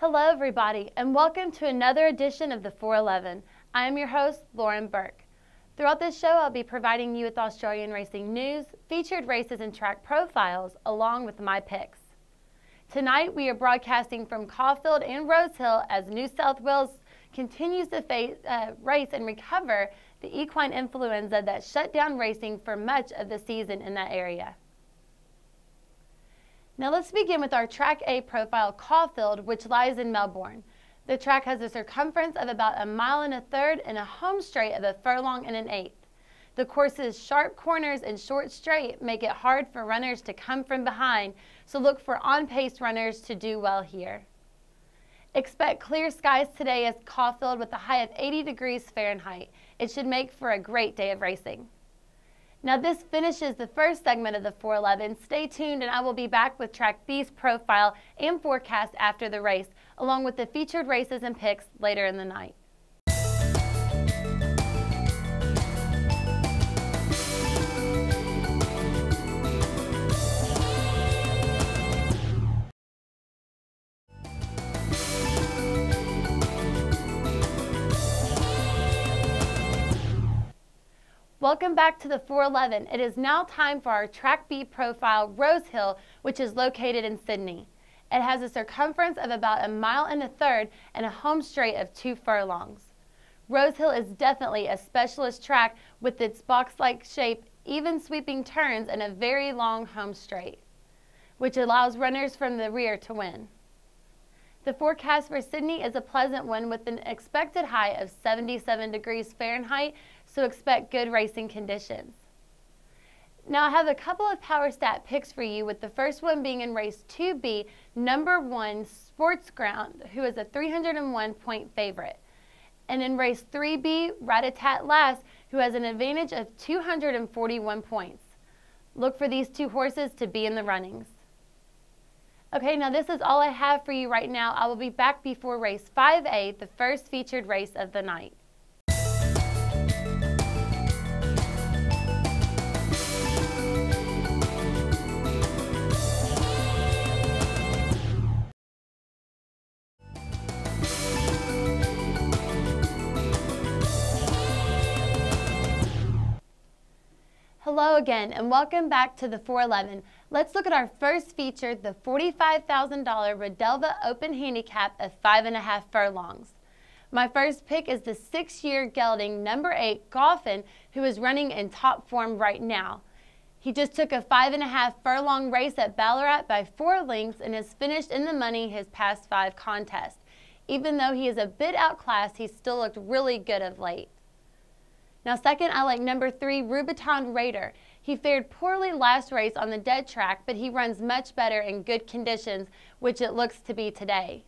Hello everybody, and welcome to another edition of the 411. I am your host, Lauren Burke. Throughout this show, I'll be providing you with Australian racing news, featured races and track profiles, along with my picks. Tonight, we are broadcasting from Caulfield and Rosehill as New South Wales continues to race and recover the equine influenza that shut down racing for much of the season in that area. Now let's begin with our Track A profile, Caulfield, which lies in Melbourne. The track has a circumference of about 1.33 miles and a home straight of 1 furlong and 1/8. The course's sharp corners and short straight make it hard for runners to come from behind, so look for on-pace runners to do well here. Expect clear skies today at Caulfield with a high of 80 degrees Fahrenheit. It should make for a great day of racing. Now this finishes the first segment of the 411. Stay tuned and I will be back with Track B's profile and forecast after the race, along with the featured races and picks later in the night. Welcome back to the 411. It is now time for our Track B profile, Rosehill, which is located in Sydney. It has a circumference of about 1.33 miles and a home straight of 2 furlongs. Rosehill is definitely a specialist track with its box-like shape, even sweeping turns, and a very long home straight, which allows runners from the rear to win. The forecast for Sydney is a pleasant one with an expected high of 77 degrees Fahrenheit, so expect good racing conditions. Now I have a couple of power stat picks for you, with the first one being in race 2B, number 1 Sports Ground, who is a 301 point favorite. And in race 3B, Rat-a-tat Lass, who has an advantage of 241 points. Look for these two horses to be in the runnings. Okay, now this is all I have for you right now. I will be back before race 5A, the first featured race of the night. Hello again and welcome back to the 411. Let's look at our first feature, the $45,000 Redelva Open Handicap of 5.5 furlongs. My first pick is the 6-year gelding number 8 Goffin, who is running in top form right now. He just took a 5.5 furlong race at Ballarat by 4 lengths and has finished in the money his past 5 contests. Even though he is a bit outclassed, he still looked really good of late. Now second, I like number 3, Rubiton Raider. He fared poorly last race on the dead track, but he runs much better in good conditions, which it looks to be today.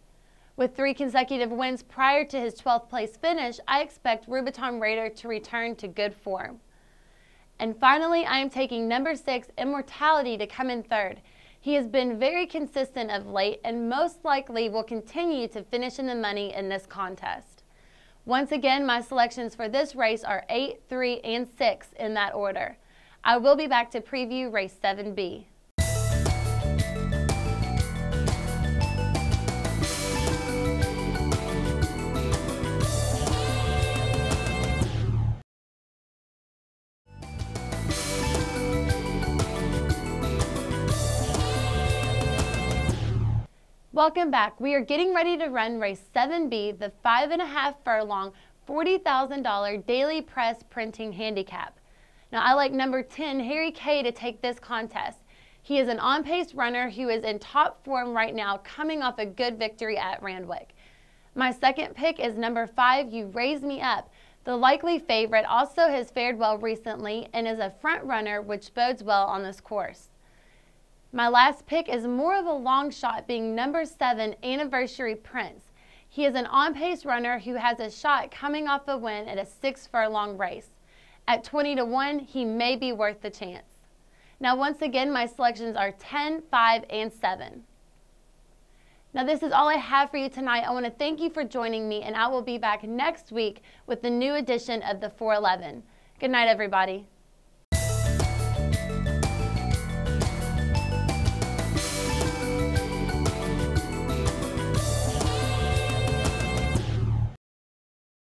With 3 consecutive wins prior to his 12th place finish, I expect Rubiton Raider to return to good form. And finally, I am taking number 6, Immortality, to come in third. He has been very consistent of late and most likely will continue to finish in the money in this contest. Once again, my selections for this race are 8, 3, and 6 in that order. I will be back to preview race 7B. Welcome back. We are getting ready to run race 7B, the 5.5 furlong, $40,000 daily press printing handicap. Now I like number 10, Harry Kay, to take this contest. He is an on-pace runner who is in top form right now, coming off a good victory at Randwick. My second pick is number 5, You Raise Me Up. The likely favorite also has fared well recently and is a front runner, which bodes well on this course. My last pick is more of a long shot, being number 7, Anniversary Prince. He is an on-pace runner who has a shot coming off a win at a 6 furlong race. At 20 to 1, he may be worth the chance. Now once again, my selections are 10, 5, and 7. Now this is all I have for you tonight. I want to thank you for joining me, and I will be back next week with the new edition of the 411. Good night, everybody.